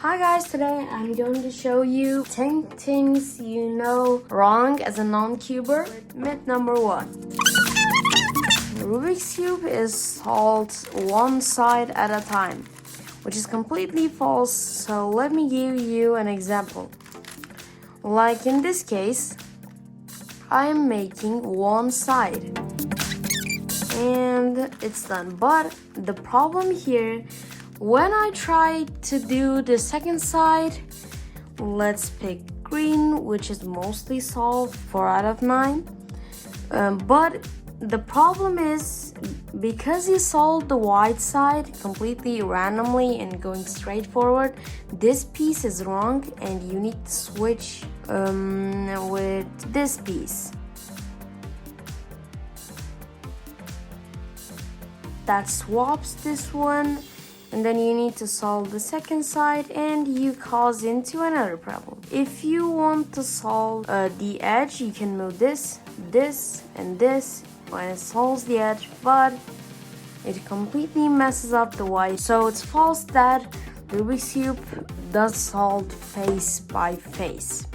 Hi guys, today I'm going to show you 10 things you know wrong as a non-cuber. Myth number 1. Rubik's Cube is solved one side at a time, which is completely false, so let me give you an example. Like in this case, I am making one side and it's done, but the problem here, when I try to do the second side, let's pick green, which is mostly solved 4 out of 9. But the problem is, because you solved the white side completely randomly and going straight forward, this piece is wrong and you need to switch with this piece. That swaps this one, and then you need to solve the second side and you cause into another problem. If you want to solve the edge, you can move this, and this when it solves the edge, but it completely messes up the white. So it's false that Rubik's Cube does solve face by face.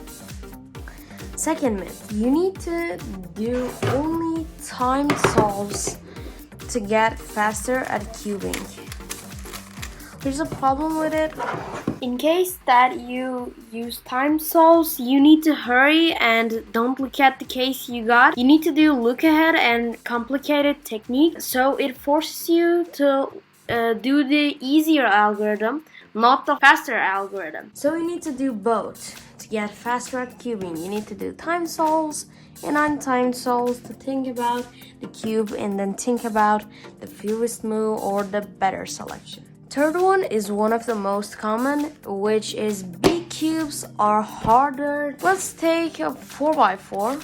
Second myth, you need to do only timed solves to get faster at cubing. There's a problem with it. In case that you use time solves, you need to hurry and don't look at the case you got. You need to do look ahead and complicated technique, so it forces you to do the easier algorithm, not the faster algorithm. So you need to do both to get faster at cubing. You need to do time solves and untimed solves to think about the cube and then think about the fewest move or the better selection. Third one is one of the most common, which is big cubes are harder. Let's take a 4x4.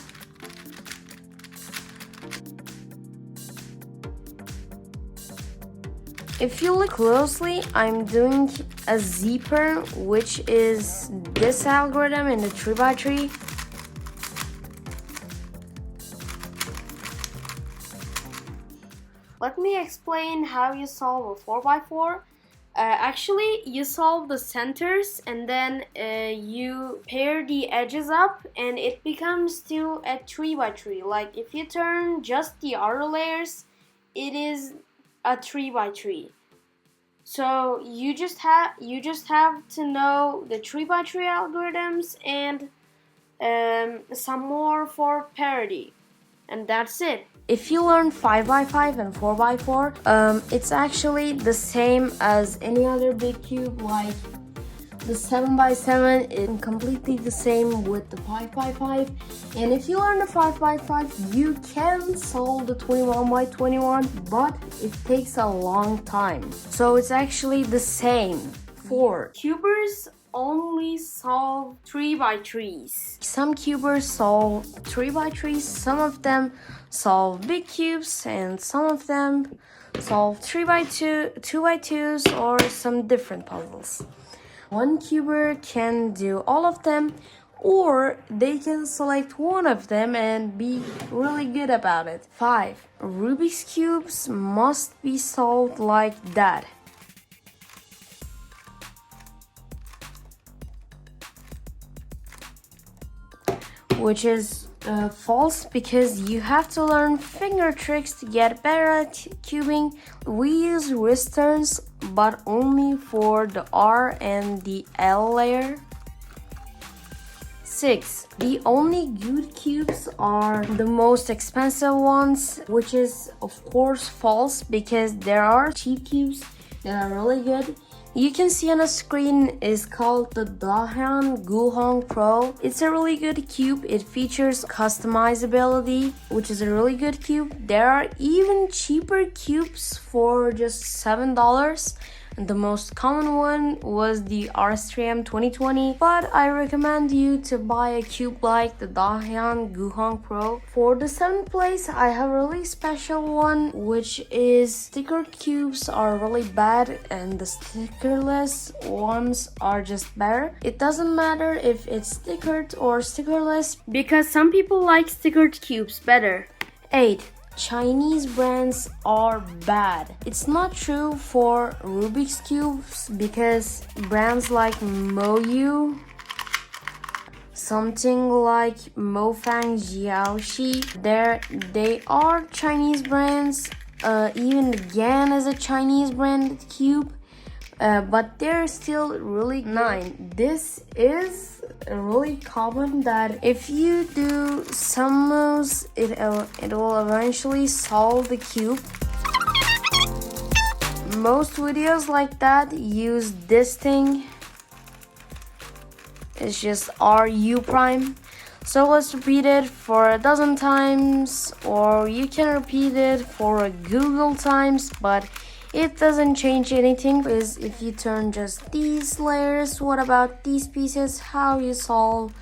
If you look closely, I'm doing a zipper, which is this algorithm in the 3x3. Let me explain how you solve a 4x4. Actually, you solve the centers and then you pair the edges up and it becomes still a 3x3. Like if you turn just the outer layers, it is a 3x3. So you just have to know the 3x3 algorithms and some more for parity, and that's it. If you learn 5x5 and 4x4, it's actually the same as any other big cube. Like the 7x7 is completely the same with the 5x5. And if you learn the 5x5, you can solve the 21x21, but it takes a long time. So it's actually the same. 4. Cubers only solve 3x3s. Some cubers solve 3x3s, some of them solve big cubes, and some of them solve 3x2, 2x2s, or some different puzzles. One cuber can do all of them, or they can select one of them and be really good about it. 5. Rubik's cubes must be solved like that. Which is false, because you have to learn finger tricks to get better at cubing. We use wrist turns, but only for the R and the L layer. 6. The only good cubes are the most expensive ones, which is of course false, because there are cheap cubes that are really good. You can see on the screen is called the Dahan Guhong Pro. It's a really good cube. It features customizability, which is a really good cube. There are even cheaper cubes for just $7. And the most common one was the RS3M 2020, but I recommend you to buy a cube like the Dahan Guhong Pro. For the 7th place, I have a really special one, which is stickered cubes are really bad and the stickerless ones are just better. It doesn't matter if it's stickered or stickerless, because some people like stickered cubes better. 8. Chinese brands are bad. It's not true for Rubik's Cubes because brands like Moyu, something like Mofang Jiaoxi, they are Chinese brands. Even GAN is a Chinese brand cube. But they're still really good. This is really common that if you do some moves, it will eventually solve the cube. Most videos like that use this thing. It's just RU prime. So let's repeat it for a dozen times, or you can repeat it for a Google times, but it doesn't change anything because if you turn just these layers, what about these pieces, how you solve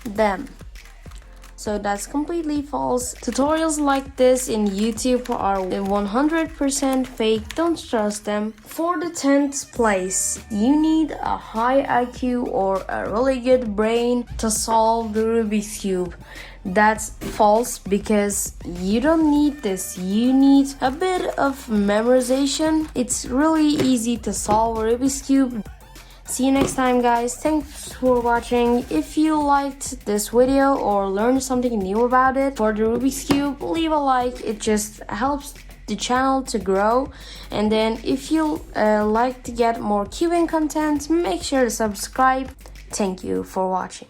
them? So that's completely false. Tutorials like this in YouTube are 100% fake, don't trust them. For the 10th place, you need a high IQ or a really good brain to solve the Rubik's Cube. That's false because you don't need this. You need a bit of memorization. It's really easy to solve a Rubik's Cube. See you next time, guys. Thanks for watching. If you liked this video or learned something new about it for the Rubik's Cube, leave a like. It just helps the channel to grow. And then if you like to get more cubing content, make sure to subscribe. Thank you for watching.